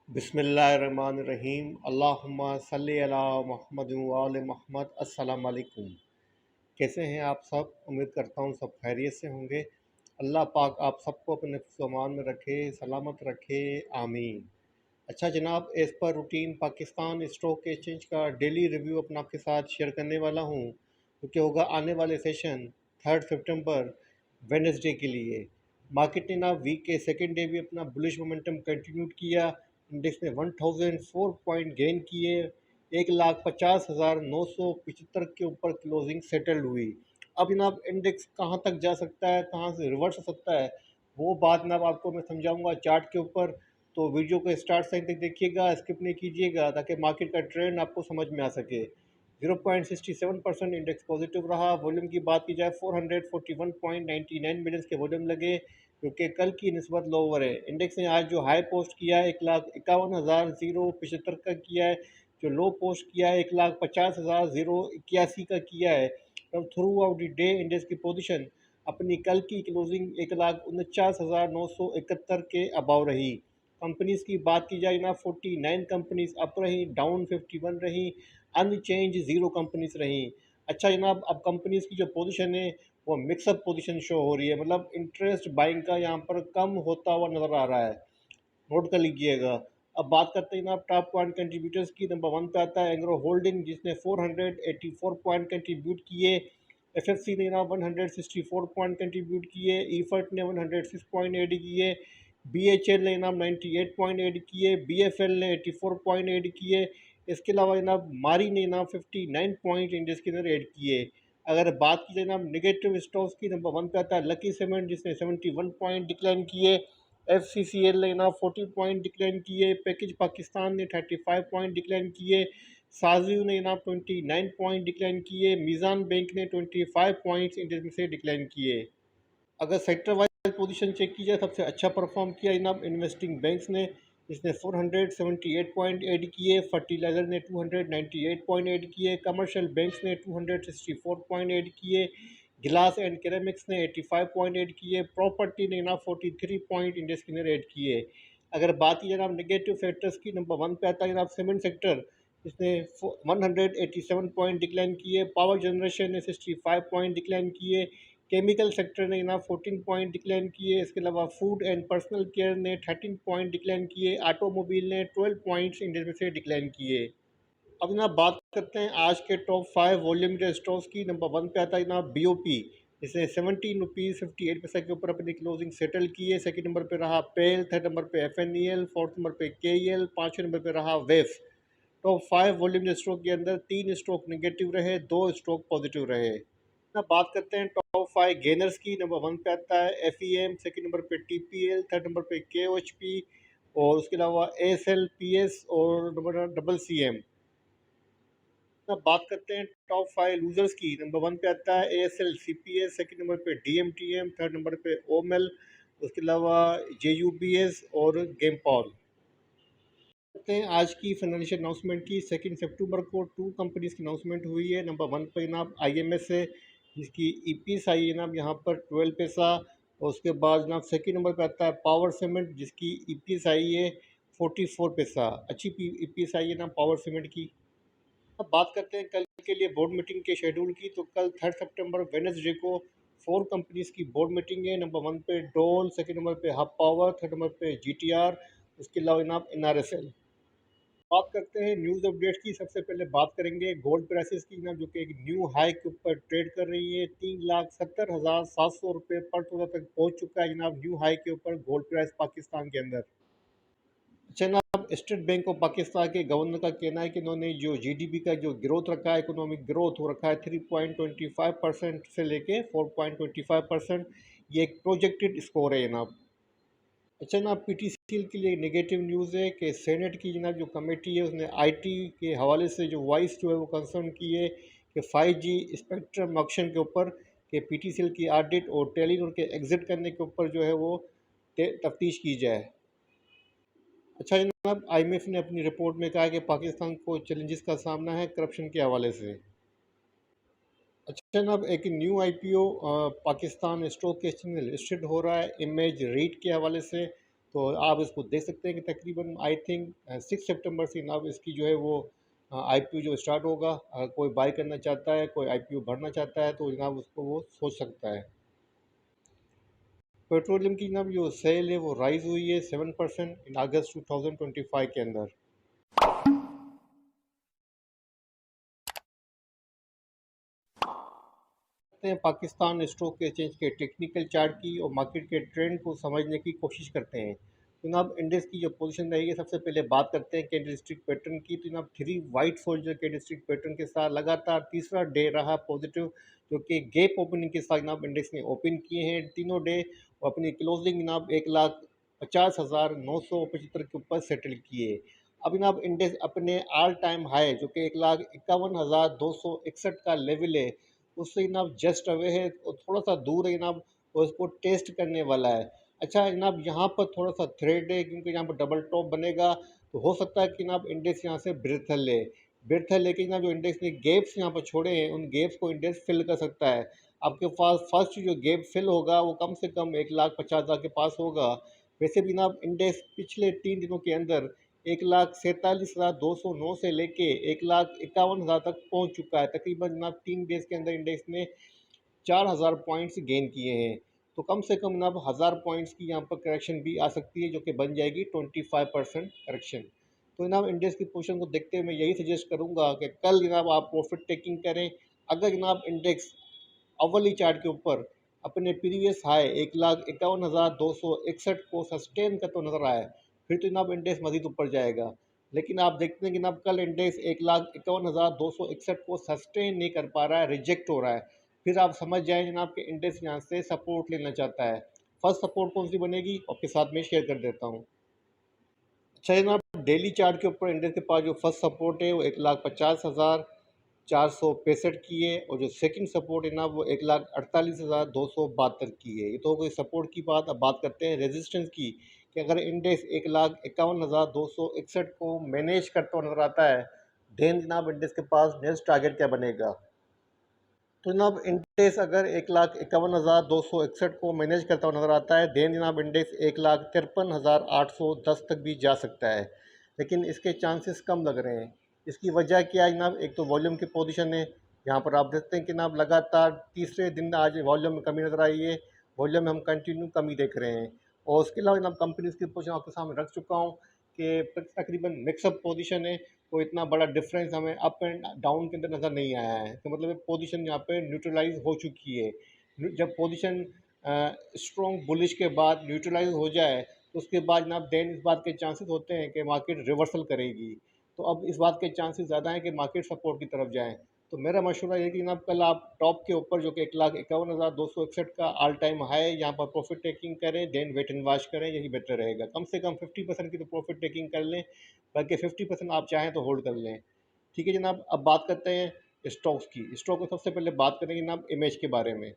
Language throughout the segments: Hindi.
बिस्मिल्लाहिर्रहमानिर्रहीम अल्लाहुम्मा सल्ली अला मुहम्मद व आले मुहम्मद। अस्सलाम वालेकुम। कैसे हैं आप सब? उम्मीद करता हूँ सब खैरियत से होंगे। अल्लाह पाक आप सबको अपने हिफ्ज़-ओ-अमान में रखे, सलामत रखे, आमीन। अच्छा जनाब, as per routine Pakistan stock exchange का डेली रिव्यू अपना आपके साथ शेयर करने वाला हूँ, जो कि होगा आने वाले सेशन 3 सितंबर वेडनेसडे के लिए। मार्केट ने ना वीक के सेकेंड डे भी अपना बुलिश मोमेंटम कंटिन्यू किया। इंडेक्स ने 1004 पॉइंट गेन किए। 1,50,975 के ऊपर क्लोजिंग सेटल्ड हुई। अब जनाब इंडेक्स कहाँ तक जा सकता है, कहाँ से रिवर्स हो सकता है, वो बात जनाब आपको मैं समझाऊंगा चार्ट के ऊपर। तो वीडियो को स्टार्ट से तक देखिएगा, स्किप नहीं कीजिएगा, ताकि मार्केट का ट्रेंड आपको समझ में आ सके। 0.67% इंडेक्स पॉजिटिव रहा। वॉल्यूम की बात की जाए 441.99 मिलियन के वॉल्यूम लगे, जो कि कल की निस्बत लोअर है। इंडेक्स ने आज जो हाई पोस्ट किया है 1,51,075 का किया है, जो लो पोस्ट किया है 1,50,081 का किया है। और through out the day index की पोजीशन अपनी कल की क्लोजिंग 1,49,971 के अबाव रही। कंपनीज की बात की जाए ना, 49 कंपनीज अप रही, डाउन 51 रही, अनचेंज 0 कंपनीज रही। अच्छा जनाब, अब कंपनीज की जो पोजीशन है वो मिक्सअप पोजीशन शो हो रही है, मतलब इंटरेस्ट बाइंग का यहाँ पर कम होता हुआ नज़र आ रहा है। नोट कर लीजिएगा। अब बात करते हैं जनाब टॉप पॉइंट कंट्रीब्यूटर्स की। नंबर 1 पे आता है एंग्रो होल्डिंग, जिसने 484 पॉइंट कंट्रीब्यूट किए। एफएफसी ने जनाब 164 पॉइंट कंट्रीब्यूट किए। ईफर्ट ने 106 पॉइंट ऐड किए। बीएचएल ने जनाब 98 पॉइंट ऐड किए। बीएफएल ने 84 पॉइंट ऐड किए। इसके अलावा जनाब मारी ने जनाब 59 पॉइंट इंडेक्स के अंदर ऐड किए। अगर बात की जाए जनाब निगेटिव स्टॉक्स की, नंबर 1 पे आता है लकी सीमेंट, जिसने 71 पॉइंट डिक्लाइन किए। एफसीसीएल ने जनाब 40 पॉइंट डिक्लाइन किए। पैकेज पाकिस्तान ने 35 पॉइंट डिक्लाइन किए। साजियो ने जनाब 29 पॉइंट डिक्लाइन किए। मीज़ान बैंक ने 25 पॉइंट्स इंडेक्स में से डिक्लाइन किए। अगर सेक्टर वाइज पोजीशन चेक की जाए, सबसे अच्छा परफॉर्म किया जनाब इन्वेस्टिंग बैंक्स ने, इसने 478 पॉइंट ऐड किए। फर्टिलाइजर ने 298 पॉइंट ऐड किए। कमर्शियल बैंक्स ने 264 पॉइंट ऐड किए। गिलास एंड केरेमिक्स ने 85 पॉइंट ऐड किए। प्रॉपर्टी ने ना 43 पॉइंट इंडेक्स के अंदर ऐड किए। अगर बात की जनाब नेगेटिव फैक्टर्स की, नंबर 1 पे आता है जनाब सीमेंट सेक्टर, इसने 187 पॉइंट डिक्लाइन किए। पावर जनरेशन ने 65 पॉइंट डिक्लाइन किए। केमिकल सेक्टर ने जनाब 14 पॉइंट डिक्लाइन किए। इसके अलावा फूड एंड पर्सनल केयर ने 13 पॉइंट डिक्लाइन किए। ऑटोमोबाइल ने 12 पॉइंट्स इंडेक्स में से डिक्लाइन किए। अब जनाब बात करते हैं आज के टॉप 5 वॉल्यूम स्टॉक्स की। नंबर 1 पे आता है जनाब बीओपी, इसने 17 रुपीज़ 58 पैसे के ऊपर अपनी क्लोजिंग सेटल की है। सेकंड नंबर पे रहा पेल, थर्ड नंबर पे एफएनईएल, फोर्थ नंबर पे केईएल, पाँचवें नंबर पे रहा वेफ। टॉप 5 वॉल्यूम स्टॉक के अंदर 3 स्टॉक नेगेटिव रहे, 2 स्टॉक पॉजिटिव रहे। ना बात करते हैं टॉप 5 गेनर्स की। नंबर 1 पे आता है एफईएम, सेकंड नंबर पे टीपीएल, थर्ड नंबर पे केओएचपी, और उसके अलावा एएसएलपीएस और नंबर डबल सीएम। अब बात करते हैं टॉप 5 लूजर्स की। नंबर 1 पे आता है एएसएल सेकंड नंबर पे डीएमटीएम, थर्ड नंबर पे ओमेल, उसके अलावा जेयूबीएस और गेमपॉल। करते हैं आज की फाइनेंशियल अनाउंसमेंट की। सेकंड सितंबर को 2 कंपनीज की अनाउंसमेंट हुई है। नंबर 1 पे जनाब आईएमएस है, जिसकी ईपीएस आई है जनाब यहाँ पर 12 पैसा। और उसके बाद जनाब सेकंड नंबर पे आता है पावर सीमेंट, जिसकी ईपीएस आई है 44 पैसा। अच्छी ईपीएस आई है ना पावर सीमेंट की। अब बात करते हैं कल के लिए बोर्ड मीटिंग के शेड्यूल की। तो कल 3 सितंबर वेडनेसडे को 4 कंपनीज की बोर्ड मीटिंग है। नंबर 1 पे डोल, सेकंड नंबर पे हब पावर, थर्ड नंबर पे जीटीआर, उसके अलावा जनाब एनआरएसएल। बात करते हैं न्यूज़ अपडेट की। सबसे पहले बात करेंगे गोल्ड प्राइसेस की ना, जो कि एक न्यू हाई के ऊपर ट्रेड कर रही है। 3,70,700 रुपये पर तोला तक पहुंच चुका है जनाब न्यू हाई के ऊपर गोल्ड प्राइस पाकिस्तान के अंदर। जनाब स्टेट बैंक ऑफ पाकिस्तान के गवर्नर का कहना है कि इन्होंने जो जीडीपी का जो ग्रोथ रखा है, इकोनॉमिक ग्रोथ हो रखा है 3.25% से लेके 4.25%। ये एक प्रोजेक्टेड स्कोर है जनाब। अच्छा जनाब, पीटीसीएल के लिए नेगेटिव न्यूज़ है कि सेनेट की जनाब जो कमेटी है, उसने आईटी के हवाले से जो वॉइस जो है वो कंसर्न की है कि 5G स्पेक्ट्रम ऑक्शन के ऊपर कि पीटीसीएल की ऑडिट और टेलीनॉर के एग्ज़िट करने के ऊपर जो है वो तफ्तीश की जाए। अच्छा जनाब, आईएमएफ ने अपनी रिपोर्ट में कहा है कि पाकिस्तान को चैलेंजेस का सामना है करप्शन के हवाले से। अच्छा जनाब, एक new IPO Pakistan stock exchange में लिस्टेड हो रहा है इमेज रीट के हवाले से। तो आप इसको देख सकते हैं कि तकरीबन आई थिंक 6 सितंबर से जनाब इसकी जो है वो आईपीओ जो स्टार्ट होगा। अगर कोई बाई करना चाहता है, कोई आईपीओ भरना चाहता है तो जनाब उसको वो सोच सकता है। पेट्रोलियम की जनाब जो सेल है वो राइज हुई है 7% इन अगस्त 2025 के अंदर। करते हैं पाकिस्तान स्टॉक एक्सचेंज के टेक्निकल चार्ट की और मार्केट के ट्रेंड को समझने की कोशिश करते हैं। तो जनाब इंडेक्स की जो पोजीशन रहेगी, सबसे पहले बात करते हैं कैंडलस्टिक पैटर्न की। तो जनाब three white soldier candlestick pattern के साथ लगातार तीसरा डे रहा पॉजिटिव, जो कि गैप ओपनिंग के साथ जनाब इंडेक्स ने ओपन किए हैं तीनों डे, और अपनी क्लोजिंग जनाब 1,50,975 के ऊपर सेटल किए। अब जनाब इंडेक्स अपने ऑल टाइम हाई जो कि 1,51,261 का लेवल है, उससे जनाब जस्ट अवे है और थोड़ा सा दूर है जनाब, और इसको टेस्ट करने वाला है। अच्छा जनाब, यहाँ पर थोड़ा सा थ्रेड है क्योंकि यहाँ पर डबल टॉप बनेगा, तो हो सकता है कि जनाब इंडेक्स यहाँ से ब्रेथ ले। ब्रेथ लेके जनाब जो इंडेक्स ने गैप्स यहाँ पर छोड़े हैं, उन गैप्स को इंडेक्स फिल कर सकता है। आपके पास फर्स्ट जो गैप फिल होगा वो कम से कम 1,50,000 के पास होगा। वैसे भी जनाब इंडेक्स पिछले 3 दिनों के अंदर 1,47,209 से लेके 1,51,000 तक पहुंच चुका है। तकरीबन जनाब 3 डेज के अंदर इंडेक्स ने 4,000 पॉइंट्स गेन किए हैं। तो कम से कम जनाब 1,000 पॉइंट्स की यहाँ पर करेक्शन भी आ सकती है, जो कि बन जाएगी 25% करेक्शन। तो जनाब इंडेक्स की पोजीशन को देखते हुए मैं यही सजेस्ट करूँगा कि कल जनाब आप प्रॉफिट टेकिंग करें। अगर जनाब इंडेक्स अव्वली चार्ट के ऊपर अपने प्रीवियस हाई 1,51,261 को सस्टेन करता नजर आए, फिर तो जनाब इंडेक्स मजीद ऊपर जाएगा। लेकिन आप देखते हैं कि जनाब कल इंडेक्स 1,51,261 को सस्टेन नहीं कर पा रहा है, रिजेक्ट हो रहा है। फिर आप समझ जाएं जनाब कि इंडेक्स यहाँ से सपोर्ट लेना चाहता है। फर्स्ट सपोर्ट कौन सी बनेगी आपके साथ में शेयर कर देता हूँ। अच्छा जनाब, डेली चार्ट के ऊपर इंडेक्स के पास जो फर्स्ट सपोर्ट है वो 1,50,465 की है, और जो सेकंड सपोर्ट है ना वो 1,48,272 की है। ये तो हो गई सपोर्ट की बात। अब बात करते हैं रेजिस्टेंस की, कि अगर इंडेक्स 1,51,261 को मैनेज करता हुआ नजर आता है, देन जनाब इंडेक्स के पास नेक्स्ट टारगेट क्या बनेगा। तो जनाब इंडेक्स अगर 1,51,261 को मैनेज करता हुआ नज़र आता है, देन जनाब इंडेक्स 1,53,810 तक भी जा सकता है। लेकिन इसके चांसेस कम लग रहे हैं। इसकी वजह क्या है जनाब, एक तो वॉल्यूम की पोजीशन है। यहाँ पर आप देखते हैं कि जनाब लगातार तीसरे दिन आज वॉल्यूम में कमी नज़र आई है। वॉल्यूम में हम कंटिन्यू कमी देख रहे हैं। और उसके अलावा जनाब कंपनीज की पोजीशन आपके सामने रख चुका हूँ कि तकरीबन मिक्सअप पोजीशन है। कोई इतना बड़ा डिफरेंस हमें अप एंड डाउन के अंदर नज़र नहीं आया है। तो मतलब पोजीशन यहाँ पे न्यूट्रलाइज हो चुकी है। जब पोजीशन स्ट्रॉन्ग बुलिश के बाद न्यूट्रलाइज हो जाए, तो उसके बाद जनाब देन इस बात के चांसेस होते हैं कि मार्केट रिवर्सल करेगी। तो अब इस बात के चांसेस ज़्यादा हैं कि मार्केट सपोर्ट की तरफ जाएँ। तो मेरा मशवरा ये कि जनाब कल आप टॉप के ऊपर जो कि 1,51,261 का ऑल टाइम हाई है, यहाँ पर प्रॉफिट टेकिंग करें, देन वेट एंड वॉच करें, यही बेटर रहेगा। कम से कम 50% की तो प्रॉफिट टेकिंग कर लें, बाकी 50% आप चाहें तो होल्ड कर लें। ठीक है जनाब, अब बात करते हैं स्टॉक्स की। स्टॉक को सबसे पहले बात करेंगे जनाब इमेज के बारे में।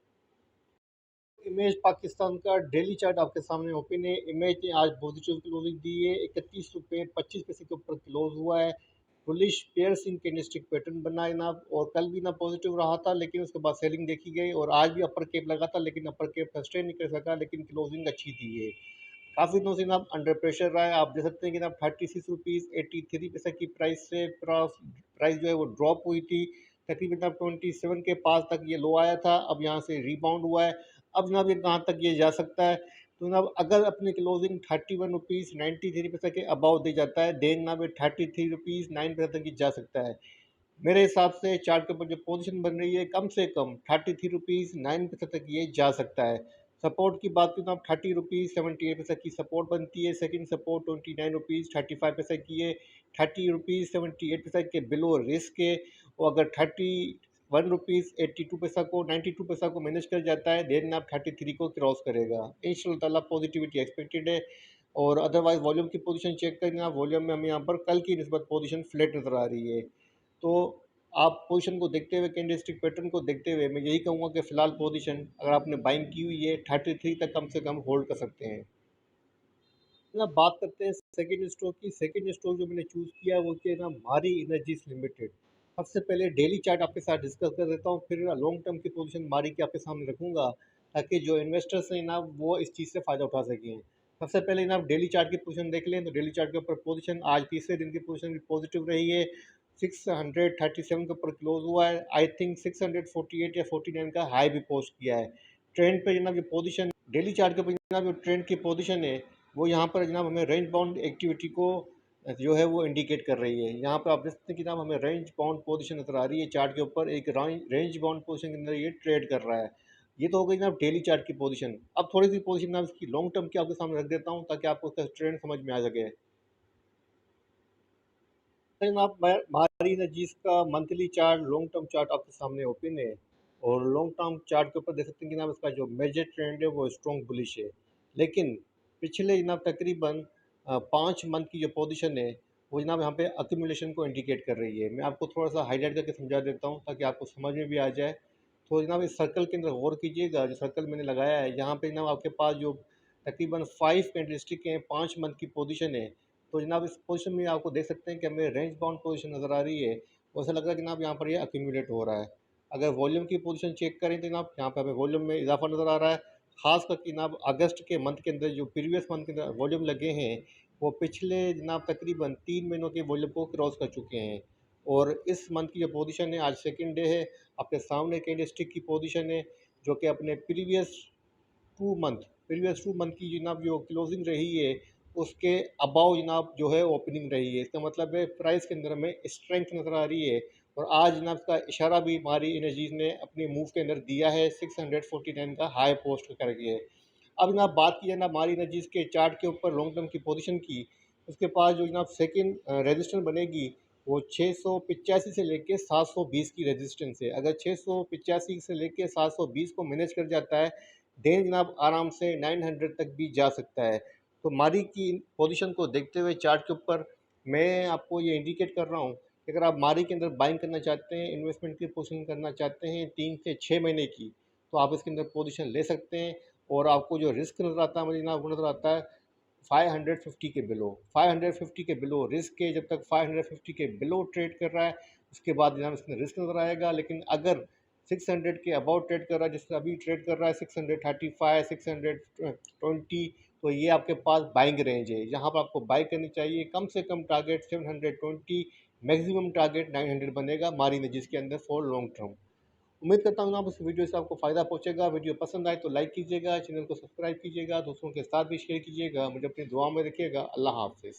इमेज पाकिस्तान का डेली चार्ट आपके सामने ओपन है। इमेज ने आज पॉजिटिव क्लोजिंग दी है, 31 रुपये 25 पैसे के ऊपर क्लोज हुआ है। Bullish pair Singh candlestick pattern बना है जनाब, और कल भी ना पॉजिटिव रहा था, लेकिन उसके बाद सेलिंग देखी गई, और आज भी अपर कैप लगा था, लेकिन अपर कैप सस्टेन नहीं कर सका, लेकिन क्लोजिंग अच्छी दी है। काफ़ी दिनों से जनाब अंडर प्रेशर रहा है। आप देख सकते हैं कि जनाब 36 रुपीज़ 83 पैसे की प्राइस से प्राइस जो है वो ड्रॉप हुई थी। तकरीबन जनाब 27 के पास तक ये लो आया था, अब यहाँ से रिबाउंड हुआ है। अब जनाब ये कहाँ तक ये जा सकता है, तो जनाब अगर अपनी क्लोजिंग 31 रुपीज़ 93 पैसे के अबाव दे जाता है, देन जनाब ये 33 रुपीज़ 9 पैसे तक ये जा सकता है। मेरे हिसाब से चार्ट के ऊपर जो पोजीशन बन रही है, कम से कम 33 रुपीज़ 9 पैसे तक ये जा सकता है। सपोर्ट की बात करूँ तो आप 30 रुपीज़ 78 पैसे की सपोर्ट बनती है। सेकंड सपोर्ट 29 रुपीज़ 35 पैसे की है। 30 रुपीज़ 78 पैसे के बिलो रिस्क है। और अगर 31 रुपीज़ 82 पैसा को 92 पैसा को मैनेज कर जाता है, देन आप 33 को क्रॉस करेगा। इंशाल्लाह ताला पॉजिटिविटी एक्सपेक्टेड है। और अदरवाइज वॉल्यूम की पोजीशन चेक करना, वॉल्यूम में हमें यहाँ पर कल की निस्बत पोजीशन फ्लैट नज़र आ रही है। तो आप पोजीशन को देखते हुए, कैंडलस्टिक पैटर्न को देखते हुए, मैं यही कहूँगा कि फ़िलहाल पोजीशन अगर आपने बाइंग की हुई है 33 तक कम से कम होल्ड कर सकते हैं। ना बात करते हैं सेकंड स्टॉक की। सेकंड स्टॉक जो मैंने चूज़ किया है वो क्या है ना, मारी एनर्जीज लिमिटेड। सबसे पहले डेली चार्ट आपके साथ डिस्कस कर देता हूँ, फिर लॉन्ग टर्म की पोजीशन मारी के आपके सामने रखूँगा, ताकि जो इन्वेस्टर्स हैं ना वो इस चीज़ से फ़ायदा उठा सकें। सबसे पहले जनाब डेली चार्ट की पोजीशन देख लें, तो डेली चार्ट के ऊपर पोजीशन आज तीसरे दिन की पोजीशन भी पॉजिटिव रही है। 637 के ऊपर क्लोज हुआ है। आई थिंक 648 या 49 का हाई भी पोस्ट किया है। ट्रेंड पे जनाब जो पोजीशन डेली चार्ट के ऊपर जनाब जो ट्रेंड की पोजीशन है वो यहाँ पर जनाब हमें रेंज बाउंड एक्टिविटी को जो है वो इंडिकेट कर रही है। यहाँ पर आप देख सकते हैं कि जनाब हमें रेंज बाउंड पोजीशन नजर आ रही है। चार्ट के ऊपर एक रेंज बाउंड पोजीशन के अंदर ये ट्रेड कर रहा है। ये तो हो गई जनाब डेली चार्ट की पोजीशन। अब थोड़ी सी पोजीशन मैं इसकी लॉन्ग टर्म की आपके सामने रख देता हूँ ताकि आपको उसका ट्रेंड समझ में आ सके। तो जनाब हमारी नजीज का monthly chart long term chart आपके सामने ओपन है, और लॉन्ग टर्म चार्ट के ऊपर देख सकते हैं कि जनाब इसका जो मेजर ट्रेंड है वो स्ट्रॉन्ग बुलिश है। लेकिन पिछले जनाब तकरीबन 5 मंथ की जो पोजीशन है वो जनाब यहाँ पे अक्यूमुलेशन को इंडिकेट कर रही है। मैं आपको थोड़ा सा हाईलाइट करके समझा देता हूँ ताकि आपको समझ में भी आ जाए। तो जनाब इस सर्कल के अंदर गौर कीजिएगा, जो सर्कल मैंने लगाया है यहाँ पे जनाब आपके पास जो तकरीबन 5 कैंडलस्टिक हैं, 5 मंथ की पोजीशन है। तो जनाब इस पोजीशन में आपको देख सकते हैं कि हमें रेंज बाउंड पोजीशन नज़र आ रही है। तो ऐसा लग रहा है कि जनाब यहाँ पर ये अक्यूमुलेट हो रहा है। अगर वॉल्यूम की पोजीशन चेक करें तो जनाब यहाँ पे हमें वॉल्यूम में इजाफा नज़र आ रहा है। खास करके जनाब अगस्त के मंथ के अंदर जो प्रीवियस मंथ के अंदर वॉल्यूम लगे हैं वो पिछले जनाब तकरीबन 3 महीनों के वॉल्यूम को क्रॉस कर चुके हैं। और इस मंथ की जो पोजीशन है आज सेकंड डे है, आपके सामने कैंडलस्टिक की पोजीशन है जो कि अपने प्रीवियस 2 मंथ की जनाब जो क्लोजिंग रही है उसके अबाव जनाब जो है ओपनिंग रही है। इसका मतलब है प्राइस के अंदर में स्ट्रेंथ नज़र आ रही है। और आज जनाब का इशारा भी हमारी एनर्जीज ने अपने मूव के अंदर दिया है, 649 का हाई पोस्ट करके है। अब जनाब बात की जाए ना हमारी एनर्जीज के चार्ट के ऊपर लॉन्ग टर्म की पोजीशन की, उसके पास जो जनाब सेकंड रेजिस्टेंस बनेगी वो 685 से लेके 720 की रेजिस्टेंस है। अगर 685 से लेके 720 को मैनेज कर जाता है देन जनाब आराम से 900 तक भी जा सकता है। तो मारी की पोजीशन को देखते हुए चार्ट के ऊपर मैं आपको ये इंडिकेट कर रहा हूँ कि अगर आप मारी के अंदर बाइंग करना चाहते हैं, इन्वेस्टमेंट की पोजीशन करना चाहते हैं 3 से 6 महीने की, तो आप इसके अंदर पोजीशन ले सकते हैं। और आपको जो रिस्क नज़र आता है मुझे जनाब वो नज़र आता है 550 के बिलो। 550 के बिलो रिस्क है। जब तक 550 के बिलो ट्रेड कर रहा है उसके बाद जनाब इसमें रिस्क नज़र आएगा। लेकिन अगर 600 के अबाउट ट्रेड कर रहा है, जिससे अभी ट्रेड कर रहा है 635 620, तो ये आपके पास बाइंग रेंज है। यहाँ पर आपको बाई करनी चाहिए। कम से कम टारगेट 720, मैक्सिमम टारगेट 900 बनेगा मारी ने जिसके अंदर फॉर लॉन्ग टर्म। उम्मीद करता हूँ आप इस वीडियो से आपको फ़ायदा पहुंचेगा। वीडियो पसंद आए तो लाइक कीजिएगा, चैनल को सब्सक्राइब कीजिएगा, दोस्तों के साथ भी शेयर कीजिएगा। मुझे अपनी दुआ में रखिएगा। अल्लाह हाफ़िज़।